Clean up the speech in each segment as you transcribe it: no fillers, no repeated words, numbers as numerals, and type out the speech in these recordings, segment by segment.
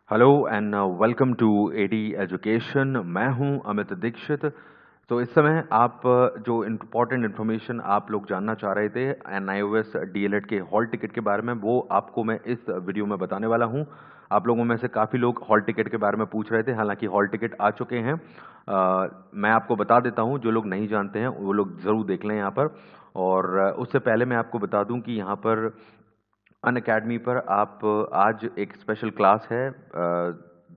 Hello and welcome to AD education. मैं हूं अमित दीक्षित। तो इस समय आप जो इम्पोर्टेंट इन्फॉर्मेशन आप लोग जानना चाह रहे थे एनआईओएस डीएलएड के हॉल टिकट के बारे में, वो आपको मैं इस वीडियो में बताने वाला हूं। आप लोगों में से काफ़ी लोग हॉल टिकट के बारे में पूछ रहे थे, हालांकि हॉल टिकट आ चुके हैं। मैं आपको बता देता हूं, जो लोग नहीं जानते हैं वो लोग ज़रूर देख लें यहाँ पर। और उससे पहले मैं आपको बता दूं कि यहाँ पर अन अकेडमी पर आप आज एक स्पेशल क्लास है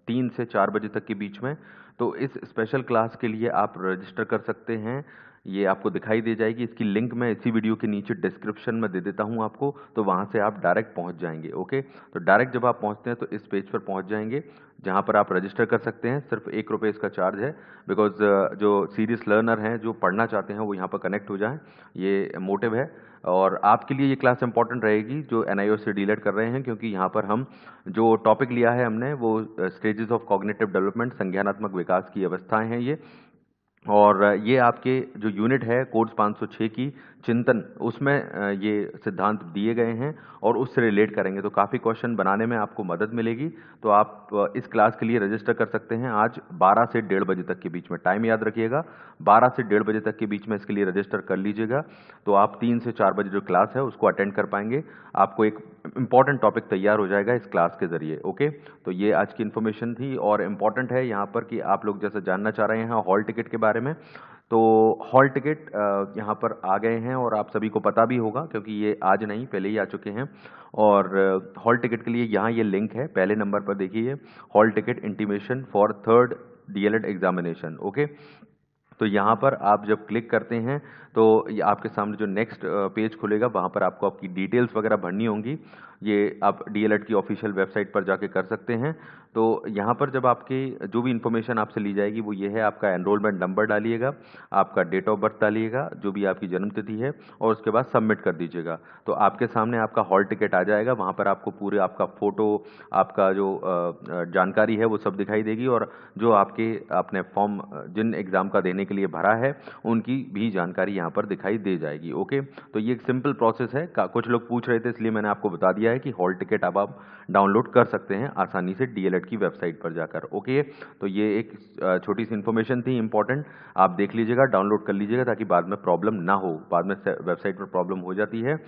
3 से 4 बजे तक के बीच में। तो इस स्पेशल क्लास के लिए आप रजिस्टर कर सकते हैं। ये आपको दिखाई दे जाएगी, इसकी लिंक मैं इसी वीडियो के नीचे डिस्क्रिप्शन में दे देता हूं आपको, तो वहां से आप डायरेक्ट पहुंच जाएंगे। ओके, तो डायरेक्ट जब आप पहुंचते हैं तो इस पेज पर पहुंच जाएंगे जहां पर आप रजिस्टर कर सकते हैं। सिर्फ ₹1 इसका चार्ज है, बिकॉज जो सीरियस लर्नर हैं, जो पढ़ना चाहते हैं, वो यहाँ पर कनेक्ट हो जाएं, ये मोटिव है। और आपके लिए ये क्लास इंपॉर्टेंट रहेगी जो एनआईओ से डीलेट कर रहे हैं, क्योंकि यहाँ पर हम जो टॉपिक लिया है हमने वो स्टेजेस ऑफ कॉग्निटिव डेवलपमेंट, संज्ञानात्मक विकास की अवस्थाएं हैं ये। और ये आपके जो यूनिट है कोर्स 506 की चिंतन, उसमें ये सिद्धांत दिए गए हैं और उससे रिलेट करेंगे, तो काफ़ी क्वेश्चन बनाने में आपको मदद मिलेगी। तो आप इस क्लास के लिए रजिस्टर कर सकते हैं आज 12 से 1:30 बजे तक के बीच में। टाइम याद रखिएगा, 12 से 1:30 बजे तक के बीच में इसके लिए रजिस्टर कर लीजिएगा। तो आप 3 से 4 बजे जो क्लास है उसको अटेंड कर पाएंगे। आपको एक इंपॉर्टेंट टॉपिक तैयार हो जाएगा इस क्लास के जरिए। ओके, तो ये आज की इन्फॉर्मेशन थी और इम्पॉर्टेंट है यहाँ पर कि आप लोग जैसे जानना चाह रहे हैं हॉल टिकट के बारे में। तो हॉल टिकट यहाँ पर आ गए हैं और आप सभी को पता भी होगा, क्योंकि ये आज नहीं पहले ही आ चुके हैं। और हॉल टिकट के लिए यहाँ ये लिंक है, पहले नंबर पर देखिए, hall ticket intimation for third DElEd examination. Okay, तो यहाँ पर आप जब क्लिक करते हैं तो ये आपके सामने जो नेक्स्ट पेज खुलेगा, वहाँ पर आपको आपकी डिटेल्स वगैरह भरनी होंगी। ये आप डीएलएड की ऑफिशियल वेबसाइट पर जाके कर सकते हैं। तो यहाँ पर जब आपकी जो भी इन्फॉर्मेशन आपसे ली जाएगी वो ये है, आपका एनरोलमेंट नंबर डालिएगा, आपका डेट ऑफ बर्थ डालिएगा, जो भी आपकी जन्म तिथि है, और उसके बाद सबमिट कर दीजिएगा। तो आपके सामने आपका हॉल टिकट आ जाएगा। वहाँ पर आपको पूरे आपका फ़ोटो, आपका जो जानकारी है वो सब दिखाई देगी, और जो आपने फॉर्म जिन एग्ज़ाम का देने के लिए भरा है उनकी भी जानकारी यहाँ पर दिखाई दे जाएगी। ओके, तो ये एक सिंपल प्रोसेस है। कुछ लोग पूछ रहे थे, इसलिए मैंने आपको बता दिया है कि हॉल टिकट अब आप डाउनलोड कर सकते हैं आसानी से डीएलएड की वेबसाइट पर जाकर। ओके, तो ये एक छोटी सी इन्फॉर्मेशन थी इंपॉर्टेंट, आप देख लीजिएगा, डाउनलोड कर लीजिएगा, ताकि बाद में प्रॉब्लम ना हो। बाद में वेबसाइट पर प्रॉब्लम हो जाती है।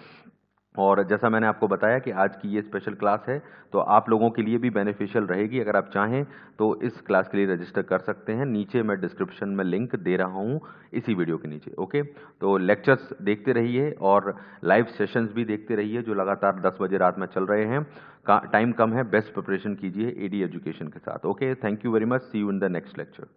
और जैसा मैंने आपको बताया कि आज की ये स्पेशल क्लास है, तो आप लोगों के लिए भी बेनिफिशियल रहेगी। अगर आप चाहें तो इस क्लास के लिए रजिस्टर कर सकते हैं। नीचे मैं डिस्क्रिप्शन में लिंक दे रहा हूं इसी वीडियो के नीचे। ओके, तो लेक्चर्स देखते रहिए और लाइव सेशंस भी देखते रहिए जो लगातार 10 बजे रात में चल रहे हैं। टाइम कम है, बेस्ट प्रिपरेशन कीजिए एडी एजुकेशन के साथ। Okay, thank you very much, see you in the next lecture.